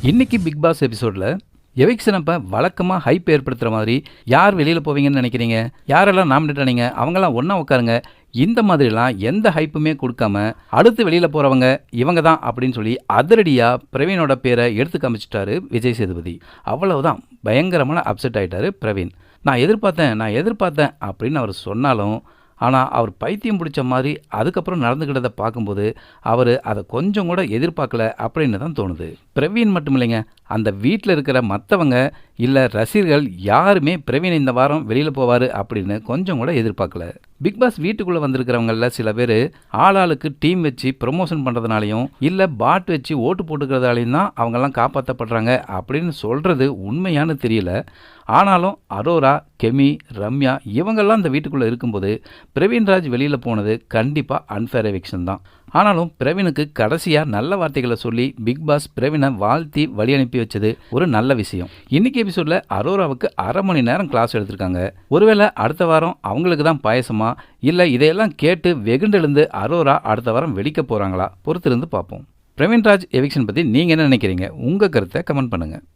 இன்னைக்கு big pass எபிசோடில் eviction அப்போ வழக்கமாக ஹைப் ஏற்படுத்துகிற மாதிரி யார் வெளியில் போவீங்கன்னு நினைக்கிறீங்க, யாரெல்லாம் நாமினேட் ஆனீங்க, அவங்களாம் ஒன்றா உட்காருங்க, இந்த மாதிரிலாம் எந்த ஹைப்புமே கொடுக்காம அடுத்து வெளியில் போகிறவங்க இவங்க தான் அப்படின்னு சொல்லி அதிரடியாக பிரவீனோட பேரை எடுத்து காமிச்சிட்டாரு விஜய் சேதுபதி. அவ்வளவுதான், பயங்கரமான அப்செட் ஆகிட்டாரு பிரவீன். நான் எதிர்பார்த்தேன் அப்படின்னு அவர் சொன்னாலும், ஆனால் அவர் பைத்தியம் பிடிச்ச மாதிரி அதுக்கப்புறம் நடந்துக்கிட்டதை பார்க்கும்போது அவர் அதை கொஞ்சம் கூட எதிர்பார்க்கல அப்படின்னு தான் தோணுது. பிரவீன் மட்டும் இல்லைங்க, அந்த வீட்டில் இருக்கிற மற்றவங்க இல்லை ரசிகர்கள் யாருமே பிரவீன் இந்த வாரம் வெளியில் போவார் அப்படின்னு கொஞ்சம் கூட எதிர்பார்க்கல. பிக் பாஸ் வீட்டுக்குள்ளே வந்திருக்கிறவங்களில் சில பேர் ஆளாளுக்கு டீம் வச்சு ப்ரொமோஷன் பண்ணுறதுனாலையும் இல்லை பாட் வச்சு ஓட்டு போட்டுக்கிறதாலையும் தான் அவங்கெல்லாம் காப்பாற்றப்படுறாங்க அப்படின்னு சொல்கிறது உண்மையானு தெரியல. ஆனாலும் அரோரா, கெமி, ரம்யா இவங்கெல்லாம் இந்த வீட்டுக்குள்ளே இருக்கும்போது பிரவீன்ராஜ் வெளியில் போனது கண்டிப்பாக அன்ஃபேர் எவிக்ஷன் தான். ஆனாலும் பிரவீனுக்கு கடைசியாக நல்ல வார்த்தைகளை சொல்லி பிக் பாஸ் பிரவீனை வாழ்த்தி வழி அனுப்பி வச்சது ஒரு நல்ல விஷயம். இன்னைக்கு எபிசோடில் அரோராவுக்கு 1/2 மணி நேரம் கிளாஸ் எடுத்திருக்காங்க. ஒருவேளை அடுத்த வாரம் அவங்களுக்கு தான் பாயசமா இல்லை இதையெல்லாம் கேட்டு வெகுண்டெழுந்து அரோரா அடுத்த வாரம் வெடிக்க போகிறாங்களா, பொறுத்திருந்து பார்ப்போம். பிரவீன்ராஜ் எவிக்ஷன் பற்றி நீங்கள் என்ன நினைக்கிறீங்க? உங்கள் கருத்தை கமெண்ட் பண்ணுங்கள்.